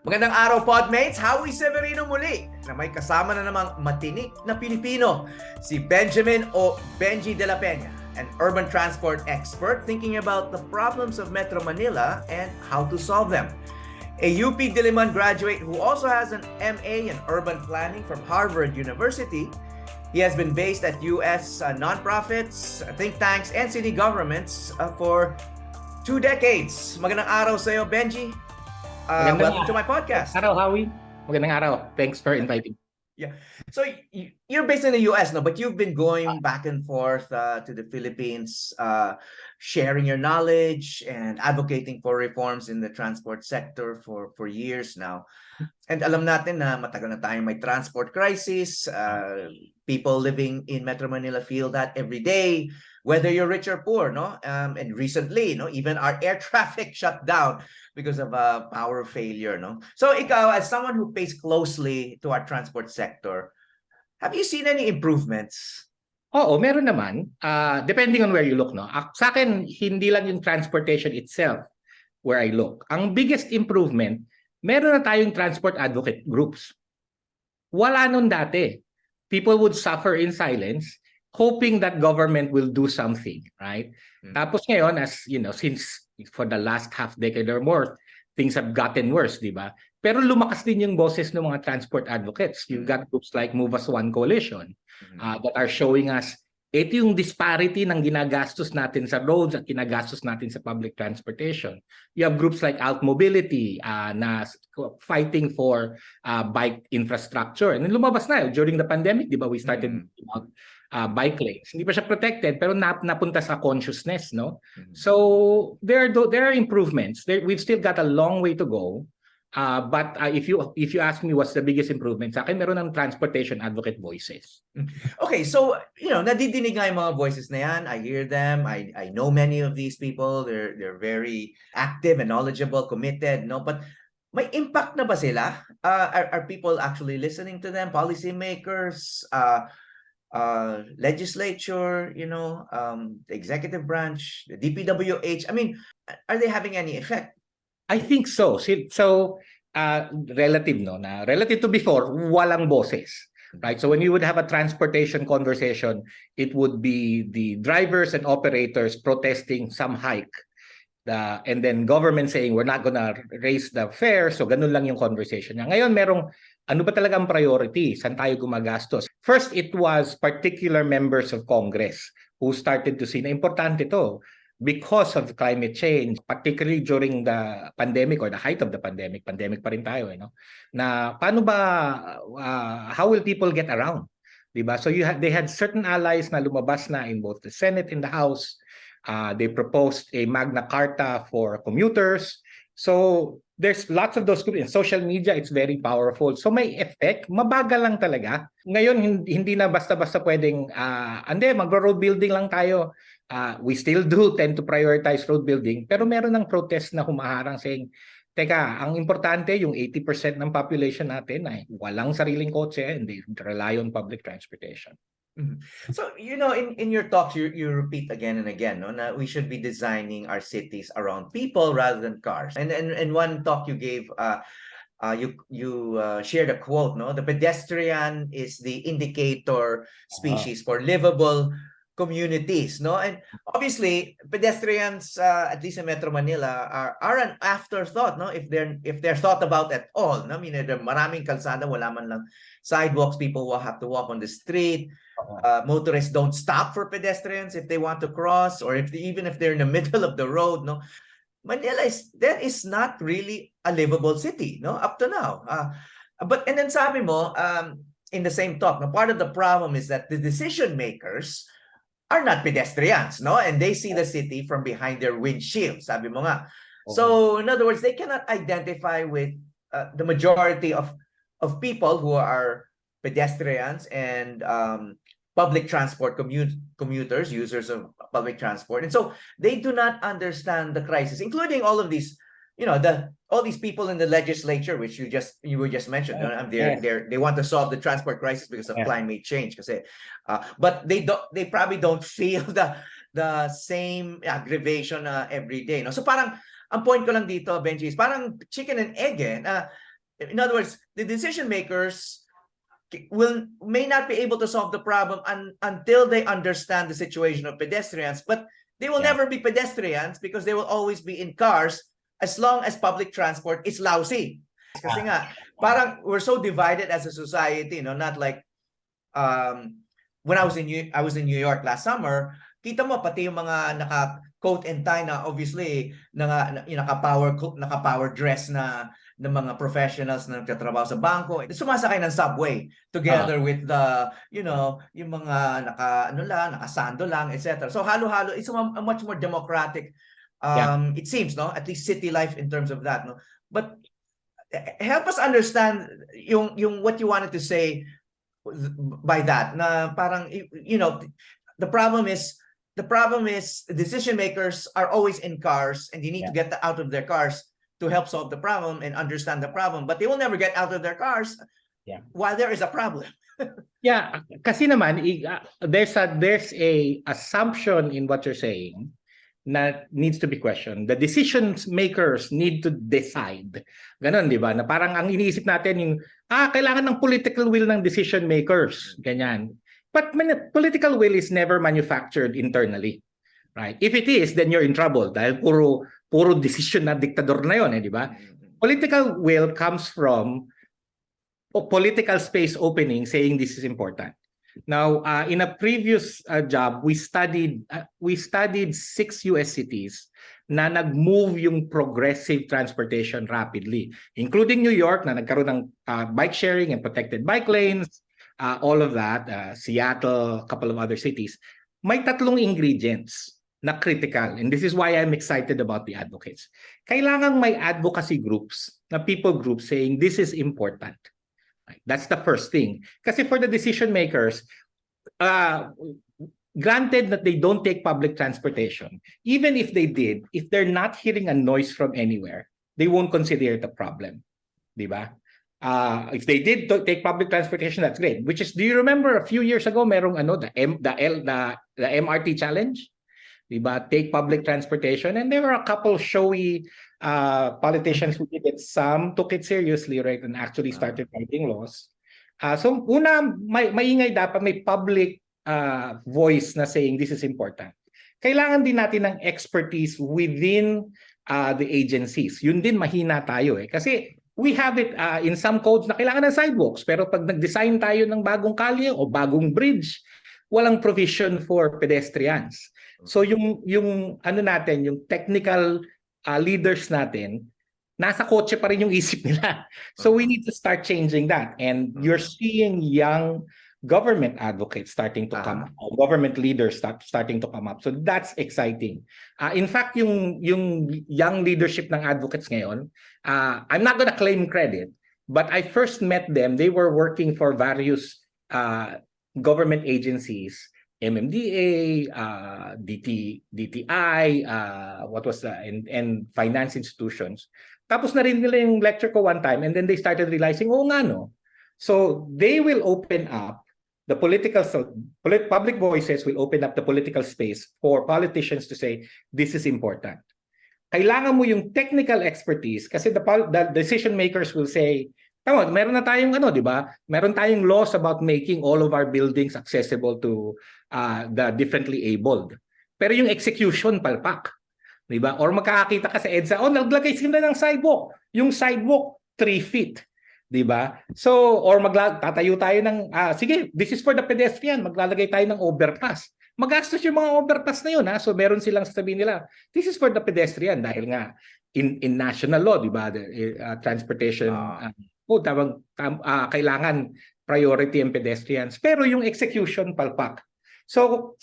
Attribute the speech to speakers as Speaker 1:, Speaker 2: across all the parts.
Speaker 1: Magandang araw, Podmates! Howie Severino muli na may kasama na namang matinik na Pilipino, si Benjamin o Benjie de la Peña, an urban transport expert thinking about the problems of Metro Manila and how to solve them. A UP Diliman graduate who also has an MA in urban planning from Harvard University. He has been based at US nonprofits, think tanks, and city governments for 2 decades. Magandang araw sa iyo, Benjie. Welcome to my podcast.
Speaker 2: Araw, Howie. Magandang araw. Thanks for inviting.
Speaker 1: Yeah. So you're based in the US, no? But you've been going back and forth to the Philippines, sharing your knowledge and advocating for reforms in the transport sector for years now. And alam natin na matagal na tayong may transport crisis. People living in Metro Manila feel that every day, whether you're rich or poor, no? And recently, no, even our air traffic shut down because of power failure, no? So ikaw, as someone who pays closely to our transport sector, have you seen any improvements?
Speaker 2: Oo, meron naman. Depending on where you look, no? Sa akin, hindi lang yung transportation itself where I look. Ang biggest improvement, meron na tayong transport advocate groups. Wala nun dati. People would suffer in silence hoping that government will do something, right? Tapos ngayon, as you know, since for the last half decade or more, things have gotten worse, di ba? Pero lumakas din yung boses ng mga transport advocates. You've got groups like Move As One Coalition that are showing us ito yung disparity ng ginagastos natin sa roads at ginagastos natin sa public transportation. You have groups like Alt Mobility na fighting for bike infrastructure. And lumabas na during the pandemic, di ba, we started bike lanes. Hindi pa siya protected pero napunta sa consciousness, no? So there are improvements. We've still got a long way to go. But if you ask me what's the biggest improvement, sa akin meron ng transportation advocate voices.
Speaker 1: Okay, so nadidinig nga yung mga voices na yan. I hear them. I know many of these people. They're very active and knowledgeable, committed, no? But may impact na ba sila? Are people actually listening to them? Policymakers, legislature, the executive branch, the DPWH. I mean, are they having any effect?
Speaker 2: I think so. So relative, no? Na relative to before, walang boses. Right? So when you would have a transportation conversation, it would be the drivers and operators protesting some hike. And then government saying, we're not gonna raise the fare. So ganun lang yung conversation niya. Ngayon, merong ano ba talagang priority? Saan tayo gumagastos? First, it was particular members of Congress who started to see na importante to. Because of climate change, particularly during the pandemic or the height of the pandemic pa rin tayo, na paano ba, how will people get around? Diba? So they had certain allies na lumabas na in both the Senate and the House. They proposed a Magna Carta for commuters. So there's lots of those groups. In social media, it's very powerful. So may effect, mabagal lang talaga. Ngayon, hindi na basta-basta pwedeng, magro-road building lang tayo. We still do tend to prioritize road building, pero meron ng protest na humaharang saying, teka, ang importante yung 80% ng population natin ay walang sariling kotse and they rely on public transportation.
Speaker 1: So, in your talks, you repeat again and again, no, na we should be designing our cities around people rather than cars. And in one talk you gave, you shared a quote, no? The pedestrian is the indicator species for livable communities, no? And obviously pedestrians, at least in Metro Manila, are an afterthought, no? If they're thought about at all, no? I mean, there maraming kalsada, wala man lang sidewalks, people will have to walk on the street. Motorists don't stop for pedestrians if they want to cross, or even if they're in the middle of the road, no? Manila is not really a livable city, no? Up to now. And then sabi mo, in the same talk, no, part of the problem is that the decision makers are not pedestrians, no? And they see the city from behind their windshield, sabi mo nga. So, in other words, they cannot identify with the majority of people who are pedestrians and public transport commuters, users of public transport. And so they do not understand the crisis, including all of these, all these people in the legislature, which you were just mentioned. They want to solve the transport crisis because of climate change. But they probably don't feel the same aggravation every day. No? So parang ang point ko lang dito, Benji, is parang chicken and egg. In other words, the decision makers may not be able to solve the problem until they understand the situation of pedestrians, but they will never be pedestrians because they will always be in cars as long as public transport is lousy. Kasi nga, parang we're so divided as a society, no? Not like when I was in New York last summer, kita mo pati yung mga naka coat and tie na obviously naka-power dress na ng mga professionals na nagtatrabaho sa bangko, sumasakay ng subway together with the, yung mga nakasando lang, etc. So halo-halo, it's a much more democratic, it seems, no? At least city life in terms of that, no? But help us understand yung what you wanted to say by that, na parang, the problem is decision makers are always in cars and they need to get out of their cars to help solve the problem and understand the problem, but they will never get out of their cars while there is a problem.
Speaker 2: Kasi naman there's a assumption in what you're saying that needs to be questioned. The decision makers need to decide. Ganon, di ba? Na parang ang iniisip natin yung kailangan ng political will ng decision makers. Ganyan. But political will is never manufactured internally. Right? If it is, then you're in trouble dahil puro decision na diktador na yon, di ba? Political will comes from political space opening saying this is important. Now, in a previous job, we studied 6 US cities na nag-move yung progressive transportation rapidly, including New York na nagkaroon ng bike sharing and protected bike lanes, all of that, Seattle, a couple of other cities. May 3 ingredients na critical, and this is why I'm excited about the advocates. Kailangan may advocacy groups, na people groups saying this is important. That's the first thing. Kasi for the decision makers, granted that they don't take public transportation, even if they did, if they're not hearing a noise from anywhere, they won't consider it a problem. Diba? If they did take public transportation, that's great. Which is, do you remember a few years ago, merong the MRT challenge? Diba? Take public transportation, and there were a couple showy politicians who did it. Some took it seriously, right, and actually started writing laws. So una, maingay dapat may public voice na saying this is important. Kailangan din natin ng expertise within the agencies. Yun din mahina tayo kasi we have it in some codes na kailangan ng sidewalks, pero pag nag-design tayo ng bagong kalye o bagong bridge, walang provision for pedestrians. So yung natin, yung technical leaders natin, nasa kotse pa rin yung isip nila. So we need to start changing that. And you're seeing young government advocates starting to come up, government leaders starting to come up. So that's exciting. In fact, yung young leadership ng advocates ngayon, I'm not gonna claim credit, but I first met them. They were working for various government agencies, MMDA, DTI, and finance institutions. Tapos narinig nila yung lecture ko one time, and then they started realizing, nga no. So they will open up the public voices will open up the political space for politicians to say, this is important. Kailangan mo yung technical expertise kasi the decision makers will say, tama, meron na tayong di ba? Meron tayong laws about making all of our buildings accessible to the differently abled. Pero yung execution palpak, di ba? Or makakakita ka sa EDSA, naglagay sila ng sidewalk. Yung sidewalk 3 feet, di ba? So, or tatayo tayo ng sige, this is for the pedestrian, maglalagay tayo ng overpass. Magastos yung mga overpass na yun, ha? So meron silang sasabihin nila, this is for the pedestrian dahil nga in national law, di ba? Transportation kailangan priority ang pedestrians. Pero yung execution palpak. So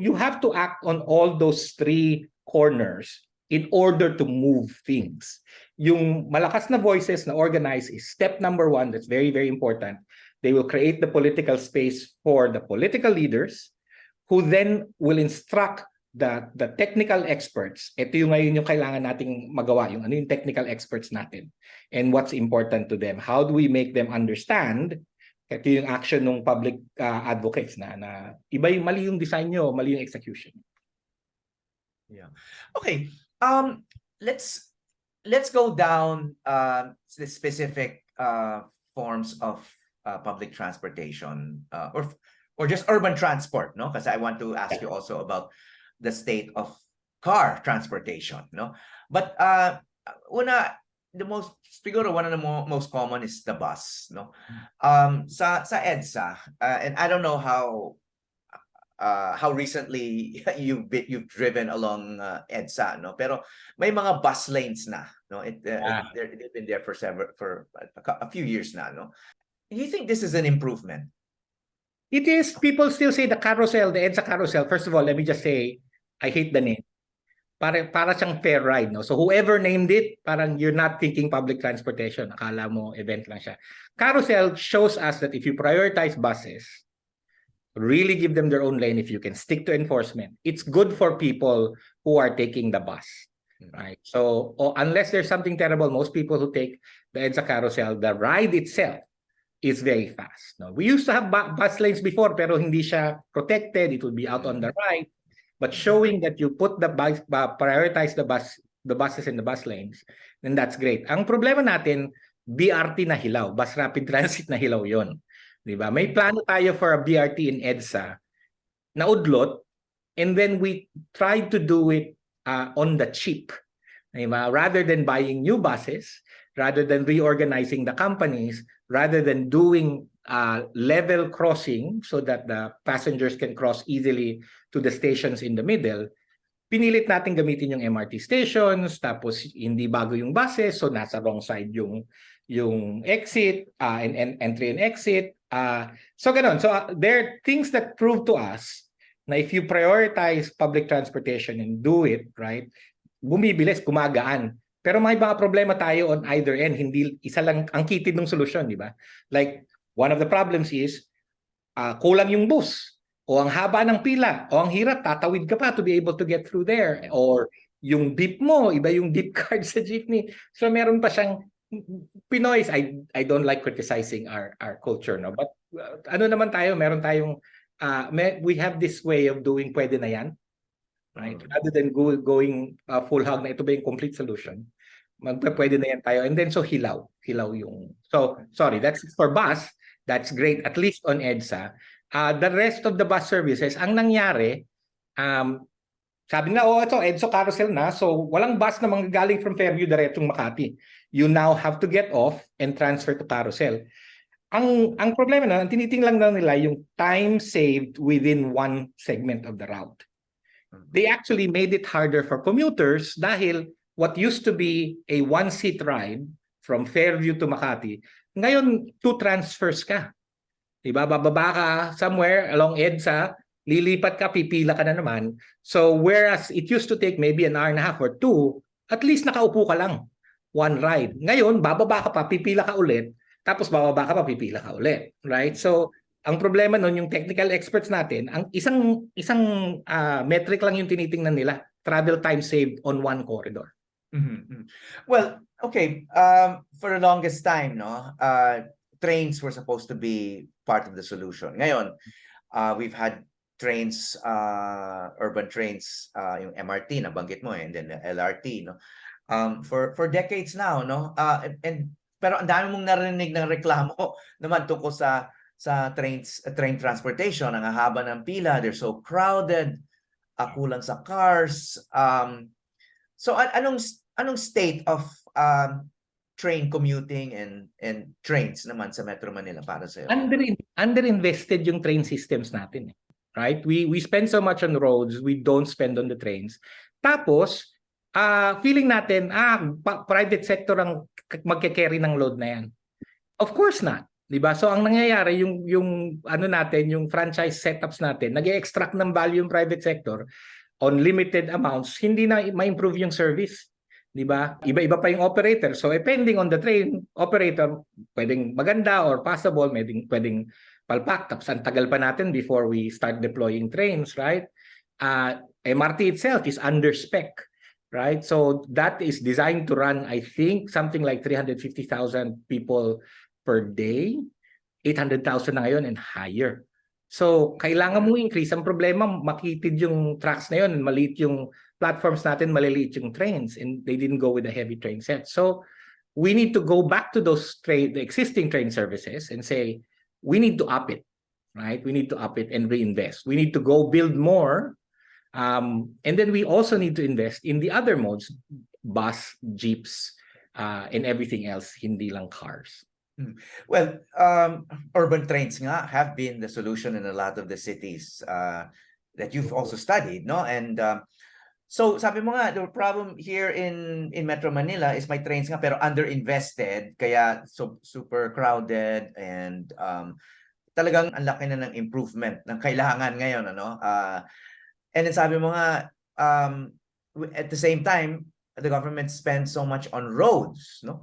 Speaker 2: you have to act on all those 3 corners in order to move things. Yung malakas na voices na organize is step number 1. That's very, very important. They will create the political space for the political leaders who then will instruct the technical experts. Ito yung ngayon yung kailangan nating magawa, yung ano yung technical experts natin and what's important to them. How do we make them understand? Ito yung action ng public advocates na iba yung mali yung design nyo, mali yung execution.
Speaker 1: Yeah. Okay. Let's let's go down the specific forms of public transportation, or just urban transport, no? Because I want to ask you also about the state of car transportation, no? But una, the most, siguro one of the most common is the bus, no? Sa EDSA, and I don't know how recently you've driven along EDSA, no? Pero may mga bus lanes na, no? They've been there for a few years now, no? Do you think this is an improvement?
Speaker 2: It is. People still say the carousel, the EDSA carousel. First of all, let me just say, I hate the name. Para siyang fair ride, no? So whoever named it, parang you're not thinking public transportation. Akala mo event lang siya. Carousel shows us that if you prioritize buses, really give them their own lane, if you can stick to enforcement, it's good for people who are taking the bus, right? So unless there's something terrible, most people who take the EDSA carousel, the ride itself is very fast. No, we used to have bus lanes before, pero hindi siya protected. It would be out on the right. But showing that you put prioritize the buses in the bus lanes, then that's great. Ang problema natin, BRT na hilaw, bus rapid transit na hilaw yon. Diba? May plano tayo for a BRT in EDSA na udlot, and then we tried to do it on the cheap. Diba? Rather than buying new buses, rather than reorganizing the companies, rather than doing level crossing so that the passengers can cross easily to the stations in the middle, pinilit natin gamitin yung MRT stations, tapos hindi bago yung buses, so nasa wrong side yung exit, and entry and exit. So ganun. So there are things that prove to us na if you prioritize public transportation and do it, right, bumibilis, gumagaan. Pero may mga problema tayo on either end. Hindi isa lang ang kitid ng solusyon, di ba? Like, one of the problems is kulang yung bus, o ang haba ng pila, o ang hirap, tatawid ka pa to be able to get through there. Or yung beep mo, iba yung beep card sa jeepney. So meron pa siyang Pinoys. I don't like criticizing our culture, no? But ano naman tayo, meron tayong we have this way of doing pwede na yan. Right? Rather than going full hog na ito ba yung complete solution, pwede na yan tayo. And then so hilaw yung, so sorry, that's for bus. That's great, at least on EDSA. The rest of the bus services, ang nangyari, sabi na, ito EDSA carousel na, so walang bus na manggagaling from Fairview diretong Makati. You now have to get off and transfer to carousel. Ang problema na, tinitingnan lang nila yung time saved within one segment of the route. They actually made it harder for commuters dahil what used to be a one-seat ride from Fairview to Makati, ngayon 2 transfers ka. Diba? Bababa ka somewhere along EDSA, lilipat ka, pipila ka na naman. So whereas it used to take maybe an hour and a half or 2, at least nakaupo ka lang. One ride. Ngayon, bababa ka pa, pipila ka ulit, tapos bababa ka pa, pipila ka ulit. Right? So ang problema nun, yung technical experts natin, ang isang metric lang yung tinitingnan nila, travel time saved on one corridor.
Speaker 1: Well, okay, for the longest time, no, trains were supposed to be part of the solution. Ngayon, we've had trains, urban trains, yung MRT, nabanggit mo, and then the LRT, no, for decades now, no, pero ang dami mong narinig ng reklamo naman tungkol sa train transportation. Ang haba ng pila, they're so crowded, kulang sa cars. So anong state of train commuting and trains naman sa Metro Manila para sa iyo?
Speaker 2: Underinvested yung train systems natin, right? We spend so much on roads, we don't spend on the trains. Tapos feeling natin private sector ang magke-carry ng load na yan. Of course not. Diba? So ang nangyayari yung natin, yung franchise setups natin, nag-extract ng value yung private sector on limited amounts, hindi na ma-improve yung service. Diba? Iba-iba pa yung operator. So depending on the train operator, pwedeng maganda or passable, pwedeng palpak. Tapos ang tagal pa natin before we start deploying trains, right? MRT itself is under spec. Right? So that is designed to run, I think, something like 350,000 people per day, 800,000 na ngayon and higher. So, kailangan mo increase. Ang problema, makitid yung tracks na yun, maliit yung platforms natin maliliit yung trains and they didn't go with a heavy train set. So we need to go back to the existing train services and say, we need to up it, right? We need to up it and reinvest. We need to go build more. And then we also need to invest in the other modes, bus, jeeps, and everything else, hindi lang cars.
Speaker 1: Well, urban trains nga have been the solution in a lot of the cities that you've also studied, no? And so sabi mo nga, the problem here in Metro Manila is may trains nga pero underinvested, kaya super crowded, and talagang ang laki na ng improvement ng kailangan ngayon, ano? And then sabi mo nga, at the same time, the government spends so much on roads, no?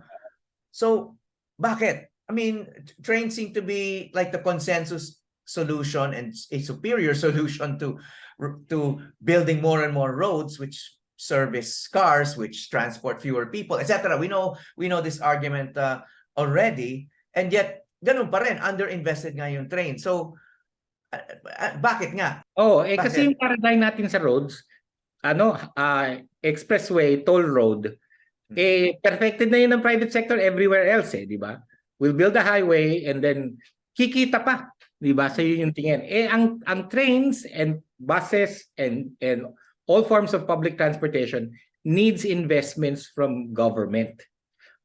Speaker 1: So bakit? I mean, trains seem to be like the consensus solution and a superior solution to building more and more roads which service cars, which transport fewer people, etc. We know this argument already, and yet ganun pa rin, underinvested nga yung train. So bakit nga?
Speaker 2: Kasi yung paradigm natin sa roads, expressway, toll road, perfected na yun ng private sector everywhere else, di ba? We'll build a highway and then kikita pa, di ba? So yun yung tingin. Ang trains and buses and all forms of public transportation needs investments from government,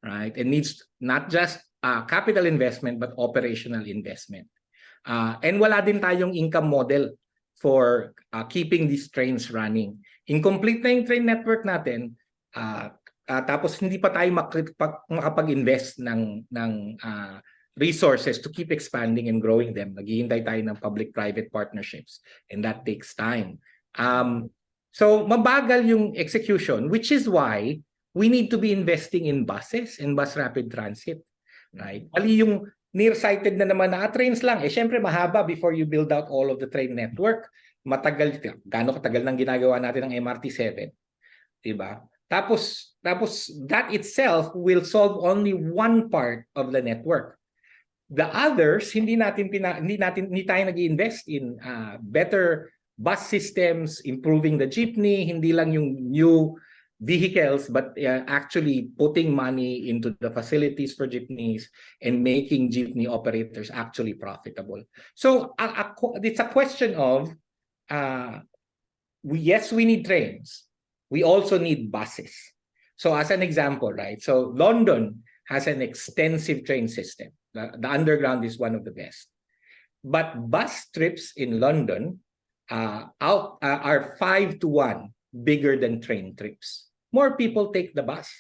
Speaker 2: right? It needs not just capital investment but operational investment. And wala din tayong income model for keeping these trains running. Incomplete na yung train network natin, tapos hindi pa tayo makapag-invest ng resources to keep expanding and growing them. Naghihintay tayo ng public-private partnerships, and that takes time. So mabagal yung execution, which is why we need to be investing in buses and bus rapid transit, right? Mali yung nearsighted na naman na trains lang. Syempre mahaba before you build out all of the train network. Matagal, gaano katagal nang ginagawa natin ng MRT7, diba? Tapos that itself will solve only one part of the network. The others, hindi tayo nag-invest in better bus systems, improving the jeepney, hindi lang yung new vehicles, but actually putting money into the facilities for jeepneys and making jeepney operators actually profitable. So it's a question of, yes, we need trains. We also need buses. So as an example, right? So London has an extensive train system. The underground is one of the best. But bus trips in London are 5 to 1 bigger than train trips. More people take the bus.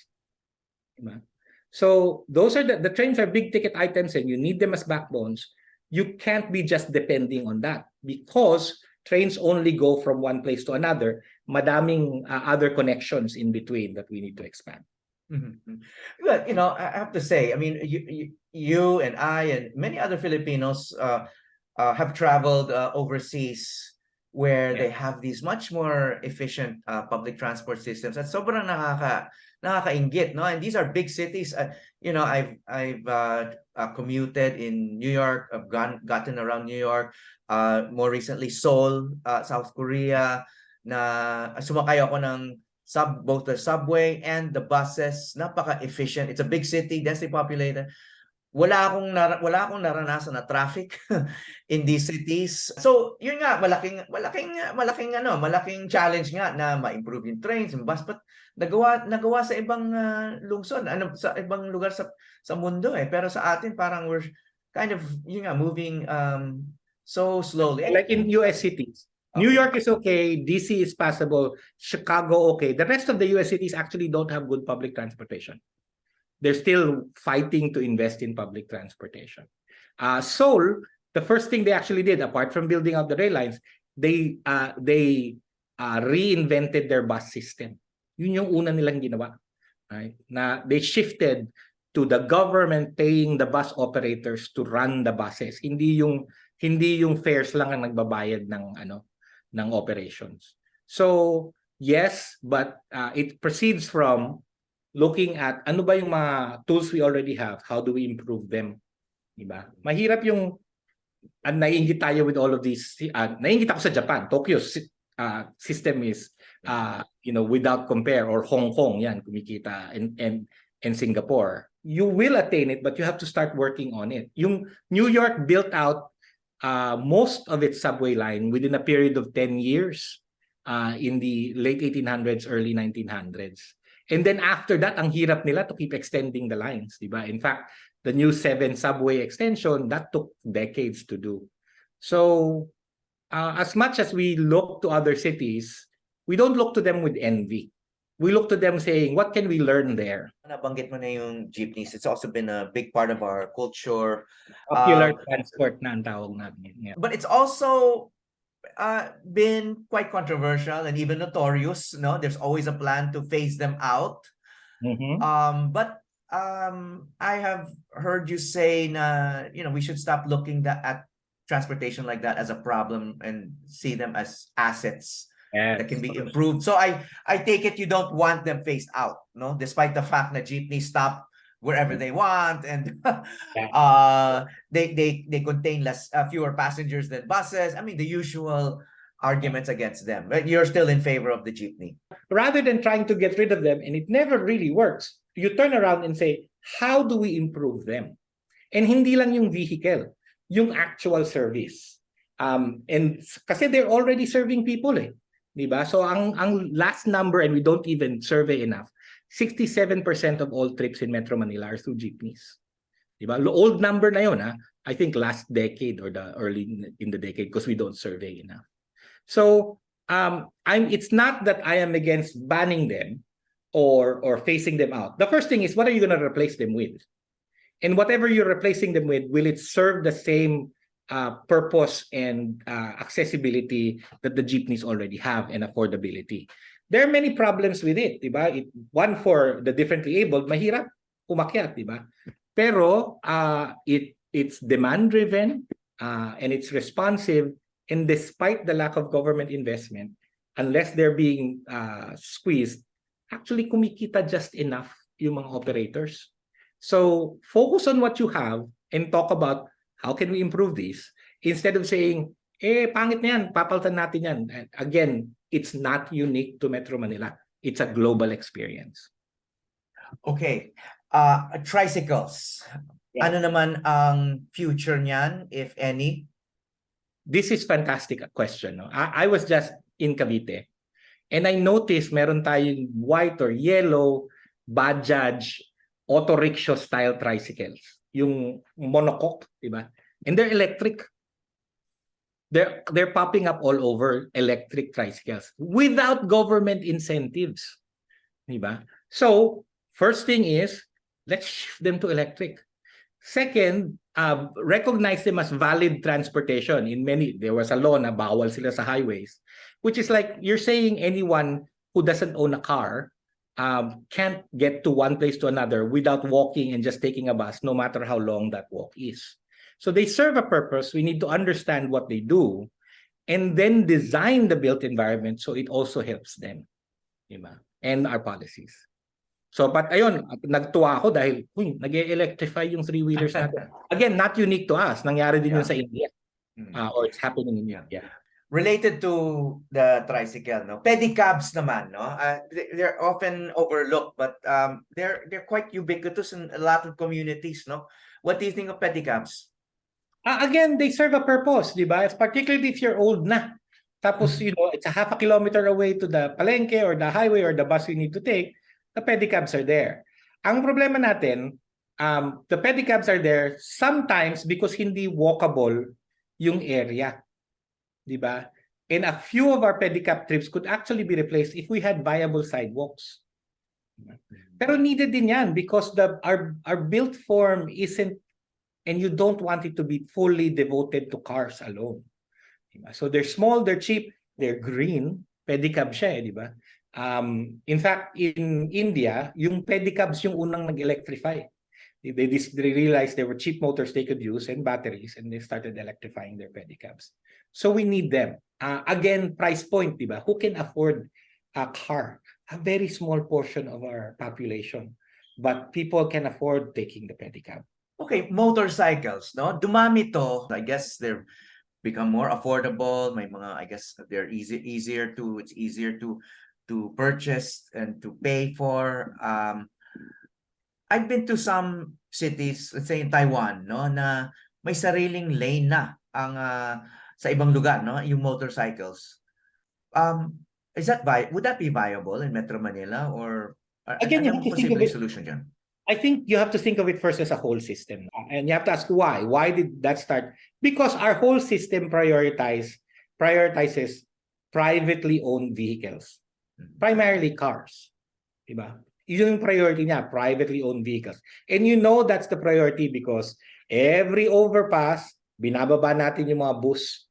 Speaker 2: So those are the trains are big ticket items and you need them as backbones. You can't be just depending on that because trains only go from one place to another. Madaming other connections in between that we need to expand.
Speaker 1: But I have to say, I mean, you and I and many other Filipinos have traveled overseas where they have these much more efficient public transport systems at sobrang nakakainggit, no? And these are big cities. I've commuted in New York. I've gotten around New York. More recently, Seoul, South Korea. Na sumakay ako ng both the subway and the buses. Napaka-efficient. It's a big city, densely populated. Wala akong naranasan na traffic in these cities. So, yun nga, malaking challenge nga na ma-improve yung trains and bus, but nagawa sa ibang lungsod, sa ibang lugar sa mundo eh. Pero sa atin parang we're kind of moving so slowly.
Speaker 2: Like in US cities. Okay. New York is okay, DC is passable, Chicago okay. The rest of the US cities actually don't have good public transportation. They're still fighting to invest in public transportation. Seoul, the first thing they actually did, apart from building out the rail lines, they reinvented their bus system. Yun yung una nilang ginawa. Right? Na they shifted to the government paying the bus operators to run the buses. Hindi yung fares lang ang nagbabayad ng operations. So, yes, but it proceeds from looking at ano ba yung mga tools we already have, how do we improve them, diba? Mahirap yung naiinggit tayo with all of these. Naiinggit ako sa Japan. Tokyo's system is without compare, or Hong Kong, yan, kumikita, and Singapore. You will attain it, but you have to start working on it. Yung New York built out most of its subway line within a period of 10 years in the late 1800s, early 1900s. And then after that, ang hirap nila to keep extending the lines, di ba? In fact, the new 7 subway extension, that took decades to do. So as much as we look to other cities, we don't look to them with envy. We look to them saying, what can we learn there?
Speaker 1: Nabanggit mo na yung jeepneys. It's also been a big part of our culture.
Speaker 2: Popular transport na ang tawag natin. Yeah.
Speaker 1: But it's also been quite controversial and even notorious. No, there's always a plan to phase them out. But I have heard you say na, we should stop looking at transportation like that as a problem and see them as assets that can be improved. So I take it you don't want them phased out, no? Despite the fact that jeepneys stop wherever they want, and they contain fewer passengers than buses. I mean, the usual arguments against them. But you're still in favor of the jeepney.
Speaker 2: Rather than trying to get rid of them, and it never really works, you turn around and say, how do we improve them? And hindi lang yung vehicle, yung actual service. And kasi they're already serving people eh. Diba? So ang last number, and we don't even survey enough, 67% of all trips in Metro Manila are through jeepneys. Diba? Old number na yun, ha? I think last decade or the early in the decade, because we don't survey enough. So it's not that I am against banning them or phasing them out. The first thing is, what are you going to replace them with? And whatever you're replacing them with, will it serve the same purpose and accessibility that the jeepneys already have, and affordability? There are many problems with it, diba? One, for the differently abled, mahirap umakyat, diba? Pero it's demand driven and it's responsive, and despite the lack of government investment, unless they're being squeezed, actually kumikita just enough yung mga operators. So focus on what you have and talk about how can we improve this, instead of saying, pangit na yan, papalitan natin yan. And again, it's not unique to Metro Manila. It's a global experience.
Speaker 1: Okay. Tricycles. Yeah. Ano naman ang future niyan, if any?
Speaker 2: This is fantastic question. No? I was just in Cavite, and I noticed meron tayong white or yellow Bajaj auto rickshaw style tricycles, yung monocoque, diba? And they're electric. They're popping up all over, electric tricycles without government incentives, diba? So first thing is, let's shift them to electric. Second, recognize them as valid transportation. There was a law na bawal sila sa highways, which is like you're saying anyone who doesn't own a car can't get to one place to another without walking and just taking a bus, no matter how long that walk is. So they serve a purpose. We need to understand what they do and then design the built environment so it also helps them, diba? And our policies. So, but ayun, nagtuwa ako dahil nag-electrify yung three-wheelers natin. Again, not unique to us. Nangyari din yun sa India. Or it's happening in India. Yeah.
Speaker 1: Related to the tricycle, no? Pedicabs naman, no? They're often overlooked, but they're quite ubiquitous in a lot of communities, no? What do you think of pedicabs?
Speaker 2: Again, they serve a purpose, di ba? Particularly if you're old na. Tapos, it's a half a kilometer away to the palengke or the highway or the bus you need to take. The pedicabs are there. Ang problema natin, the pedicabs are there sometimes because hindi walkable yung area. Diba? And a few of our pedicab trips could actually be replaced if we had viable sidewalks. Pero needed din yan because our built form isn't, and you don't want it to be fully devoted to cars alone. Diba? So they're small, they're cheap, they're green. Pedicab siya eh, diba? In fact, in India, yung pedicabs yung unang nag-electrify. They realized there were cheap motors they could use and batteries, and they started electrifying their pedicabs. So we need them. Again, price point, diba? Who can afford a car? A very small portion of our population. But people can afford taking the pedicab.
Speaker 1: Okay, motorcycles, no? Dumami to. I guess they're become more affordable. May mga, I guess they're easier to to purchase and to pay for. I've been to some cities, let's say in Taiwan, no, na may sariling lane na ang sa ibang lugar, no, yung motorcycles. Is that would that be viable in Metro Manila, or
Speaker 2: Again, you have
Speaker 1: anong
Speaker 2: to think of
Speaker 1: posibleng
Speaker 2: it.
Speaker 1: solution dyan?
Speaker 2: I think you have to think of it first as a whole system. And you have to ask why. Why did that start? Because our whole system prioritizes privately owned vehicles. Primarily cars. Diba? Yun yung priority niya, privately owned vehicles. And you know that's the priority because every overpass, binababa natin yung mga bus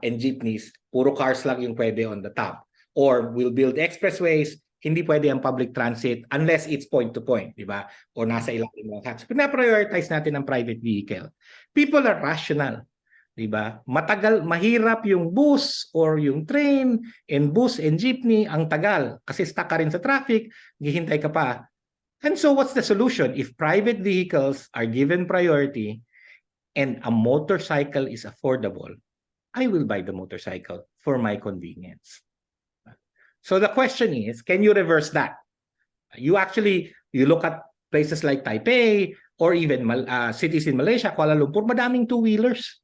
Speaker 2: and jeepneys, puro cars lang yung pwede on the top. Or we'll build expressways, hindi pwede ang public transit unless it's point to point, di ba? O nasa ilalim ng hats. Pina-prioritize natin ang private vehicle. People are rational, di ba? Matagal, mahirap yung bus or yung train and bus and jeepney, ang tagal kasi stuck ka rin sa traffic, gihintay ka pa. And so what's the solution? If private vehicles are given priority and a motorcycle is affordable, I will buy the motorcycle for my convenience. So the question is, can you reverse that? You look at places like Taipei or even cities in Malaysia, Kuala Lumpur, madaming two-wheelers.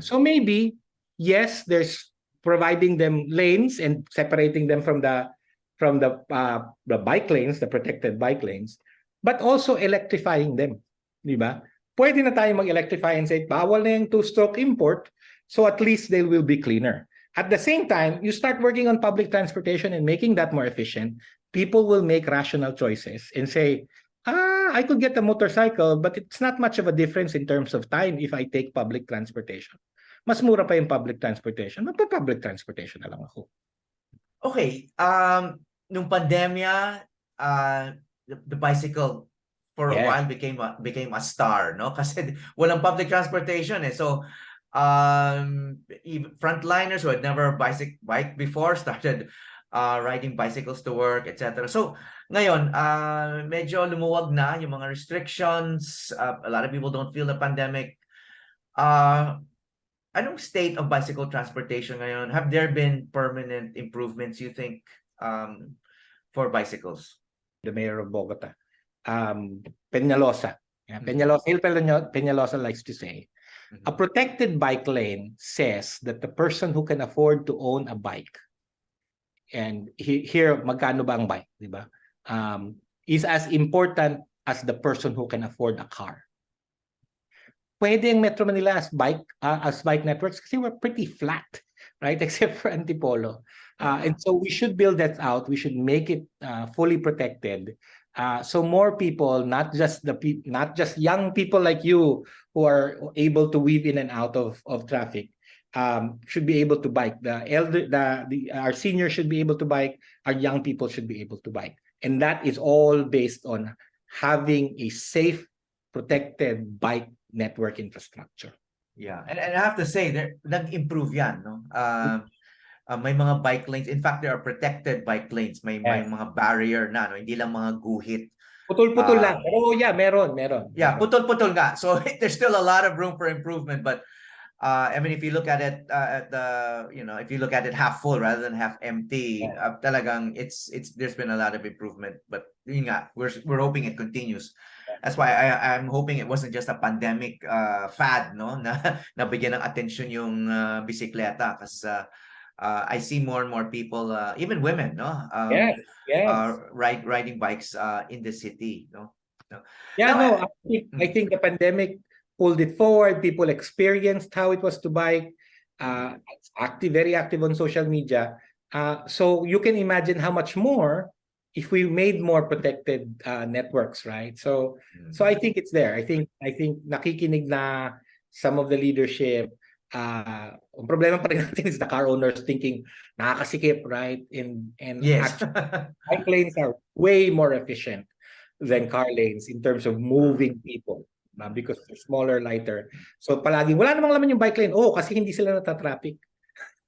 Speaker 2: So maybe, yes, there's providing them lanes and separating them from the bike lanes, the protected bike lanes, but also electrifying them. Diba? Pwede na tayo mag-electrify and say, bawal na yung two-stroke import, so at least they will be cleaner. At the same time, you start working on public transportation and making that more efficient, people will make rational choices and say, I could get a motorcycle, but it's not much of a difference in terms of time if I take public transportation. Mas mura pa yung public transportation. Magpa-public transportation na lang ako.
Speaker 1: Okay. Nung pandemya, the bicycle for a while became a star, no? Kasi walang public transportation eh. So even frontliners who had never bike before started riding bicycles to work, etc. So ngayon, medyo lumuwag na yung mga restrictions. A lot of people don't feel the pandemic. Anong state of bicycle transportation ngayon? Have there been permanent improvements, you think, for bicycles?
Speaker 2: The mayor of Bogota, Peñalosa. Yeah, Peñalosa likes to say, a protected bike lane says that the person who can afford to own a bike, and here magkano ba ang bike, di ba? Is as important as the person who can afford a car. Pwede ang Metro Manila as bike networks kasi we're pretty flat, right? Except for Antipolo. And so we should build that out. We should make it fully protected. So more people, not just young people like you who are able to weave in and out of traffic, should be able to bike. Our seniors should be able to bike. Our young people should be able to bike. And that is all based on having a safe, protected bike network infrastructure.
Speaker 1: Yeah, and I have to say, nag-improve yan, no? May mga bike lanes. In fact, there are protected bike lanes. May mga barrier na, no? Hindi lang mga guhit.
Speaker 2: Putol-putol lang. Pero yeah, meron.
Speaker 1: Yeah, putol-putol nga. So there's still a lot of room for improvement. But I mean, if you look at it if you look at it half full rather than half empty, talagang there's been a lot of improvement. But yun nga, we're hoping it continues. That's why I'm hoping it wasn't just a pandemic fad, no? Na bigyan ng attention yung bisikleta, kasi I see more and more people, even women, no? Riding bikes in the city, no?
Speaker 2: I think the pandemic pulled it forward. People experienced how it was to bike. It's very active on social media. So you can imagine how much more if we made more protected networks, right? So I think it's there. I think nakikinig na some of the leadership. Ang problema pa rin natin is the car owners thinking nakakasikip, right? And
Speaker 1: yes.
Speaker 2: actually, bike lanes are way more efficient than car lanes in terms of moving people, because they're smaller, lighter. So palaging wala namang laman yung bike lane. Oh, kasi hindi sila natatraffic.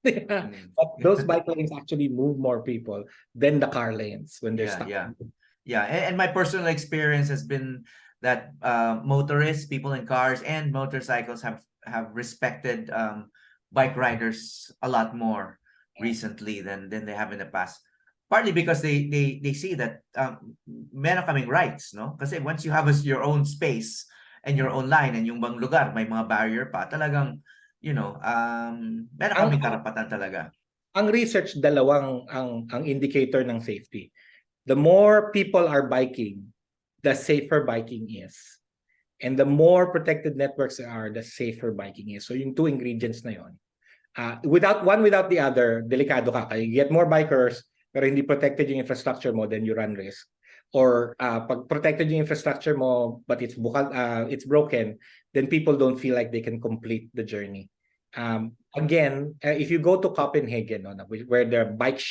Speaker 2: But those bike lanes actually move more people than the car lanes when they're stuck.
Speaker 1: Yeah. And my personal experience has been that motorists, people in cars and motorcycles have respected bike riders a lot more recently than they have in the past. partly because they see that meron kaming rights, no? Kasi once you have your own space and your own line and yung bang lugar may mga barrier pa, talagang meron
Speaker 2: Ang
Speaker 1: kaming karapatan talaga.
Speaker 2: ang research dalawang ang indicator ng safety. The more people are biking, the safer biking is. And the more protected networks there are, the safer biking is. So yung two ingredients na yon. Without the other, delikado ka. You get more bikers, pero hindi protected yung infrastructure mo, then you run risk. Or pag protected yung infrastructure mo, but it's broken, then people don't feel like they can complete the journey. Again, if you go to Copenhagen, where the bike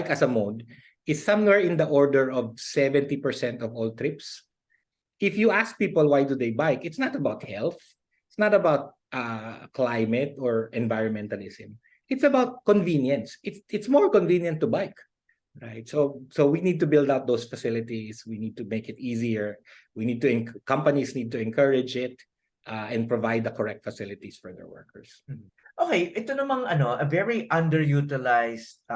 Speaker 2: as a mode, is somewhere in the order of 70% of all trips. If you ask people why do they bike, it's not about health. It's not about climate or environmentalism. It's about convenience. It's more convenient to bike, right? So we need to build out those facilities. We need to make it easier. Companies need to encourage it and provide the correct facilities for their workers.
Speaker 1: Okay, ito namang a very underutilized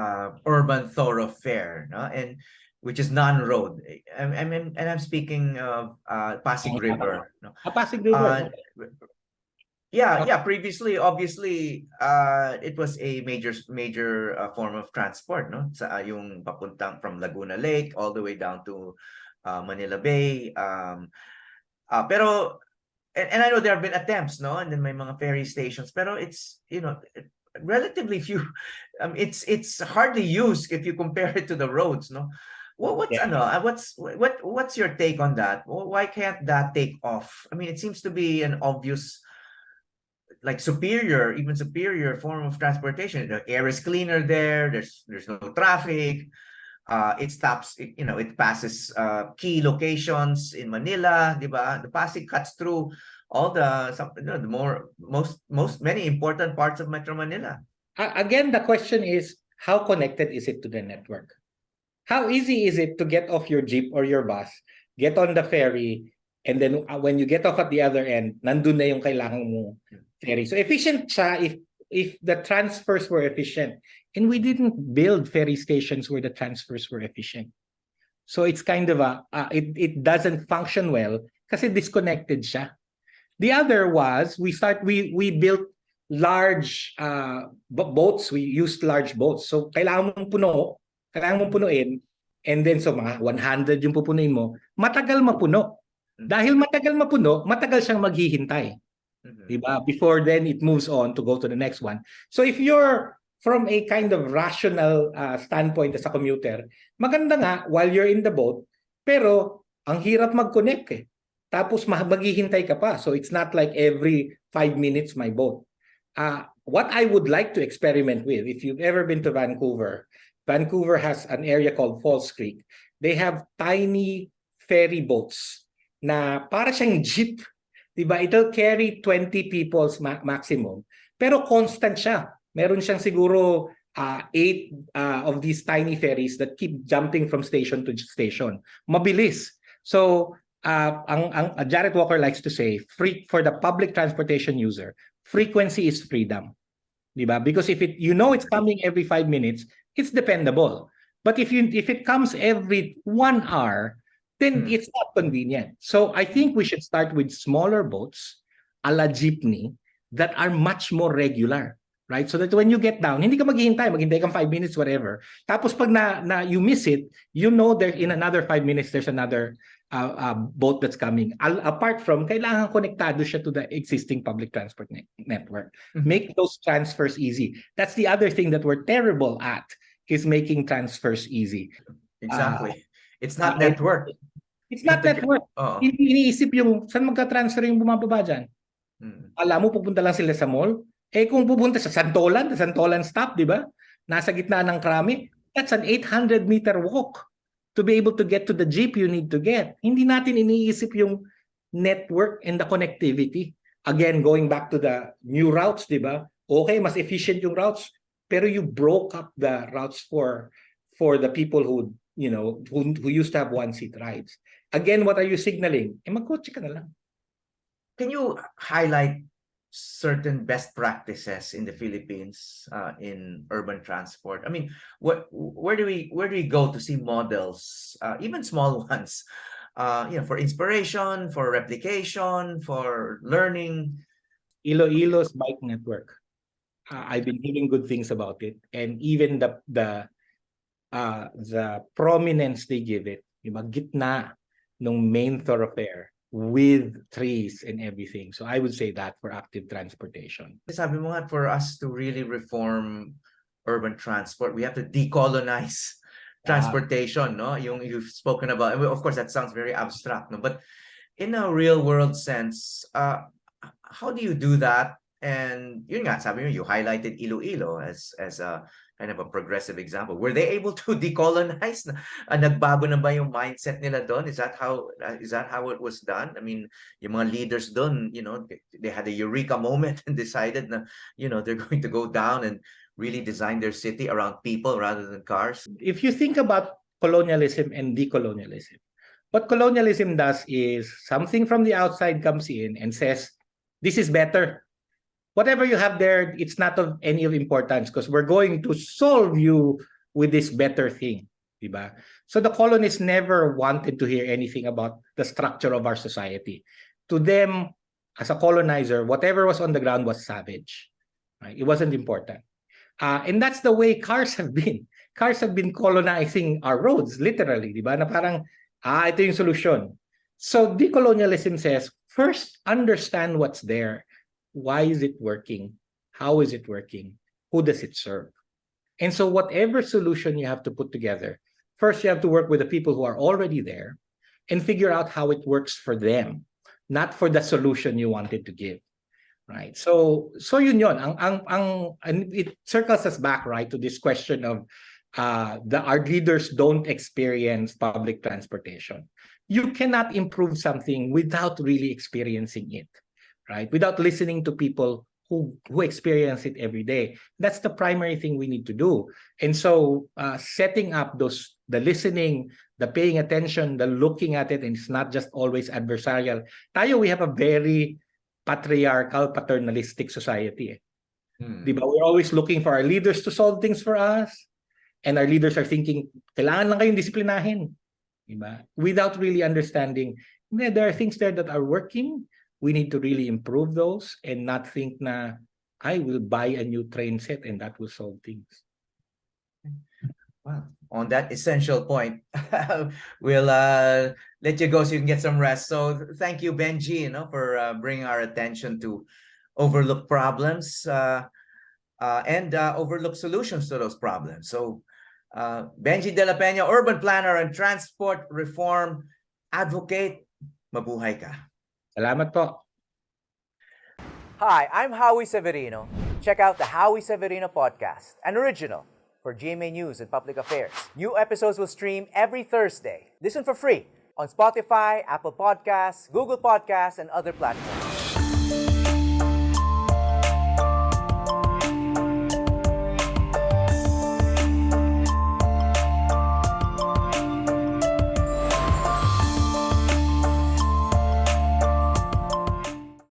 Speaker 1: urban thoroughfare, no? And which is non-road. I'm speaking of Pasig River, no?
Speaker 2: Pasig River.
Speaker 1: Yeah. Previously, obviously, it was a major form of transport, no? Sa yung papuntang from Laguna Lake all the way down to Manila Bay. Pero and I know there have been attempts, no? And then may mga ferry stations, pero it's relatively few. It's hardly used if you compare it to the roads, no? What's your take on that? Why can't that take off? I mean, it seems to be an obvious, like even superior form of transportation. The air is cleaner there. There's no traffic. It stops. It passes key locations in Manila, di ba? The Pasig cuts through all many important parts of Metro Manila.
Speaker 2: Again, the question is, how connected is it to the network? How easy is it to get off your jeep or your bus, get on the ferry, and then when you get off at the other end, nandun na yung kailangan mo ferry. So efficient siya if the transfers were efficient. And we didn't build ferry stations where the transfers were efficient. So it's kind of it doesn't function well kasi disconnected siya. The other was we built large boats. We used large boats. So kailangan mong punuin, and then so mga 100 yung pupunuin mo, matagal mapuno. Dahil matagal mapuno, matagal siyang maghihintay. Diba? Before then it moves on to go to the next one. So if you're from a kind of rational standpoint as a commuter, maganda nga while you're in the boat, pero ang hirap mag-connect eh. Tapos maghihintay ka pa. So it's not like every 5 minutes my boat. What I would like to experiment with, if you've ever been to Vancouver has an area called Falls Creek. They have tiny ferry boats na para siyang jeep. Diba? It'll carry 20 people's maximum. Pero constant siya. Meron siyang siguro 8 of these tiny ferries that keep jumping from station to station. Mabilis. So, ang Jared Walker likes to say, for the public transportation user, frequency is freedom. Diba? Because if it's coming every 5 minutes, it's dependable. But if it comes every 1 hour, then it's not convenient. So I think we should start with smaller boats, a la jeepney, that are much more regular. Right? So that when you get down, hindi ka maghintay kang 5 minutes, whatever. Tapos pag na you miss it, there in another 5 minutes, there's another boat that's coming. Apart from, kailangan konektado siya to the existing public transport network. Make those transfers easy. That's the other thing that we're terrible at, is making transfers easy.
Speaker 1: Exactly. It's not network.
Speaker 2: It's not network. Iniisip yung, saan magka-transfer yung bumababa dyan? Alam mo, pupunta lang sila sa mall. Kung pupunta sa Santolan stop, di ba? Nasa gitna ng krami, that's an 800-meter walk. To be able to get to the jeep you need to get. Hindi natin iniisip yung network and the connectivity. Again, going back to the new routes, di ba? Okay, mas efficient yung routes, pero you broke up the routes for the people who used to have one-seat rides. Again, what are you signaling? Magkotse ka na lang.
Speaker 1: Can you highlight certain best practices in the Philippines in urban transport? I mean, where do we go to see models, even small ones, for inspiration, for replication, for learning?
Speaker 2: Iloilo's bike network. I've been hearing good things about it, and even the prominence they give it, yung gitna ng main thoroughfare with trees and everything. So I would say that for active transportation.
Speaker 1: Sabi mo nga, for us to really reform urban transport, we have to decolonize transportation, no? Yung you've spoken about, of course, that sounds very abstract, no? But in a real world sense, how do you do that? And yun nga, sabi mo, you highlighted Iloilo as a kind of a progressive example. Were they able to decolonize? Nagbago na ba yung mindset nila doon? Is that how it was done? I mean, yung mga leaders doon, they had a eureka moment and decided na, they're going to go down and really design their city around people rather than cars.
Speaker 2: If you think about colonialism and decolonialism, what colonialism does is something from the outside comes in and says, this is better. Whatever you have there, it's not of any of importance because we're going to solve you with this better thing. Diba? So the colonists never wanted to hear anything about the structure of our society. To them, as a colonizer, whatever was on the ground was savage. Right? It wasn't important. And that's the way cars have been. Cars have been colonizing our roads, literally. Diba? Na parang, ito yung solution. So decolonialism says, first, understand what's there. Why is it working? How is it working? Who does it serve? And so whatever solution you have to put together, first you have to work with the people who are already there and figure out how it works for them, not for the solution you wanted to give. Right? So yun. And it circles us back, right, to this question of our leaders don't experience public transportation. You cannot improve something without really experiencing it. Right? Without listening to people who experience it every day. That's the primary thing we need to do. And so setting up the listening, the paying attention, the looking at it, and it's not just always adversarial. We have a very patriarchal, paternalistic society. Diba? We're always looking for our leaders to solve things for us. And our leaders are thinking, kailangan lang kayong disiplinahin. Diba? Without really understanding, there are things there that are working. We need to really improve those and not think na I will buy a new train set and that will solve things.
Speaker 1: Well, on that essential point, we'll let you go so you can get some rest. So thank you, Benjie, for bringing our attention to overlooked problems and overlooked solutions to those problems. So Benjie de la Peña, urban planner and transport reform advocate, mabuhay ka.
Speaker 2: Salamat po.
Speaker 3: Hi, I'm Howie Severino. Check out the Howie Severino podcast, an original for GMA News and Public Affairs. New episodes will stream every Thursday. Listen for free on Spotify, Apple Podcasts, Google Podcasts, and other platforms.